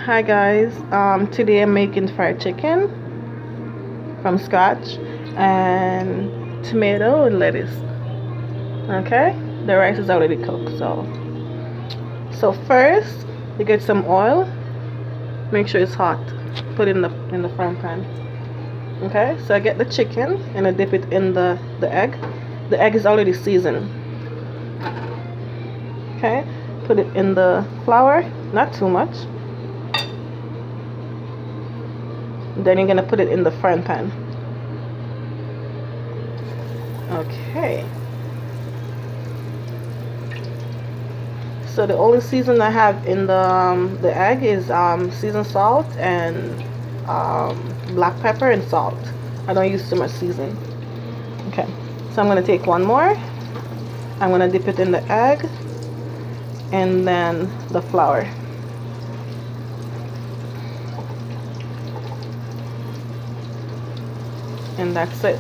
Hi guys, today I'm making fried chicken from scratch and tomato and lettuce. Okay, the rice is already cooked. So first you get some oil, make sure it's hot, put it in the frying pan. Okay, so I get the chicken and I dip it in the egg. The egg is already seasoned. Okay, put it in the flour, not too much. Then you're gonna put it in the frying pan. Okay. So the only season I have in the egg is seasoned salt and black pepper and salt. I don't use too much seasoning. Okay. So I'm gonna take one more. I'm gonna dip it in the egg and then the flour. And that's it.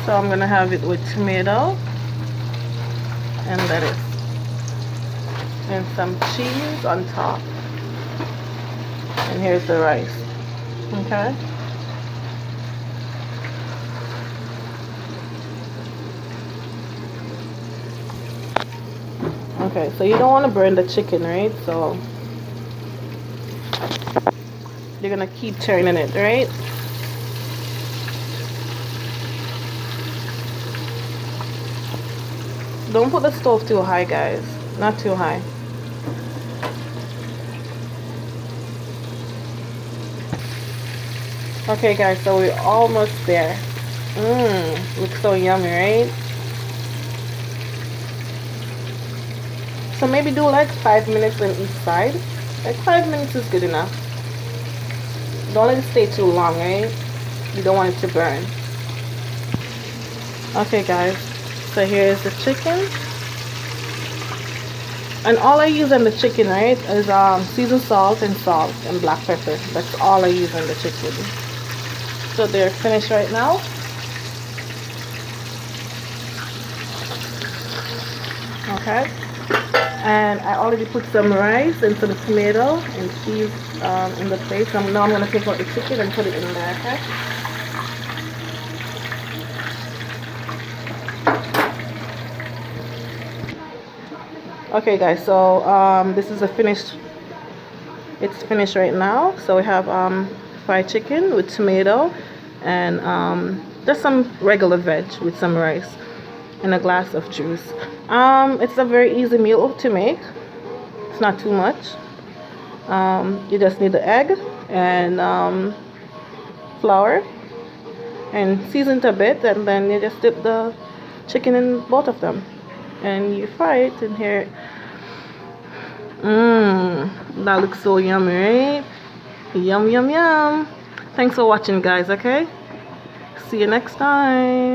So I'm gonna have it with tomato and lettuce and some cheese on top. And here's the rice. Okay. Okay, so you don't want to burn the chicken, right? So you're gonna keep turning it, right? Don't put the stove too high, guys. Not too high. Okay, guys, so we're almost there. Looks so yummy, right? So maybe do like 5 minutes on each side. Like 5 minutes is good enough. Don't let it stay too long, right? You don't want it to burn. Okay, guys. So here's the chicken. And all I use on the chicken, right, is seasoned salt and black pepper. That's all I use on the chicken. So they're finished right now. Okay. And I already put some rice and some tomato and cheese in the plate. So now I'm going to take out the chicken and put it in there, okay? Okay guys, so this is it's finished right now. So we have fried chicken with tomato and just some regular veg with some rice and a glass of juice. It's a very easy meal to make. It's not too much. You just need the egg and flour and season it a bit, and then you just dip the chicken in both of them and you fry it in here. That looks so yummy, right? Yum, yum, yum. Thanks for watching, guys. Okay, see you next time.